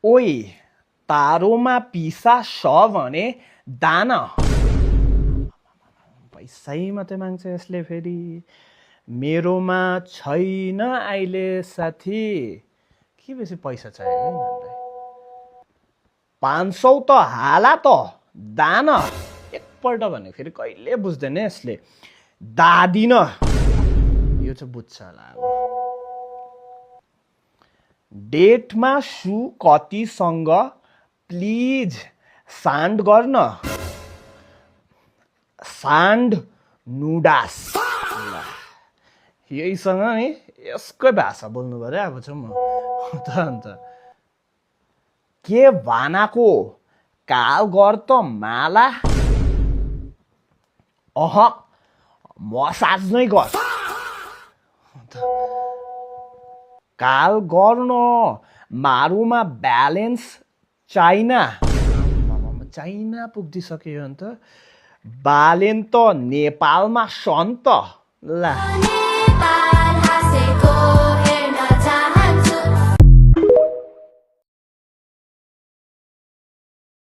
ओइ तारोमा पिसा स भने दान पैसै मात्रै माग्छ यसले फेरि मेरोमा छैन अहिले साथी के बेसी पैसा चाहियो है यिनीहरूलाई 500 त हाला त दान एकपल्ट भने फेरि कहिले बुझ्दैन यसले दादिन यो चाहिँ बुझ्छ होला अब डेटमा सु कतिसँग प्लिज सान्ड गर्न सान्ड नुडास यहीसँग नि यसकै भाषा बोल्नु पर्यो अब चाहिँ म त अन्त के भानाको काल गर त माला मसाज नै गर काल गर्न मारुमा ब्यालेन्स चाइना चाइना पुगिसक्यो अन्त बालेन त नेपालमा सन्त ला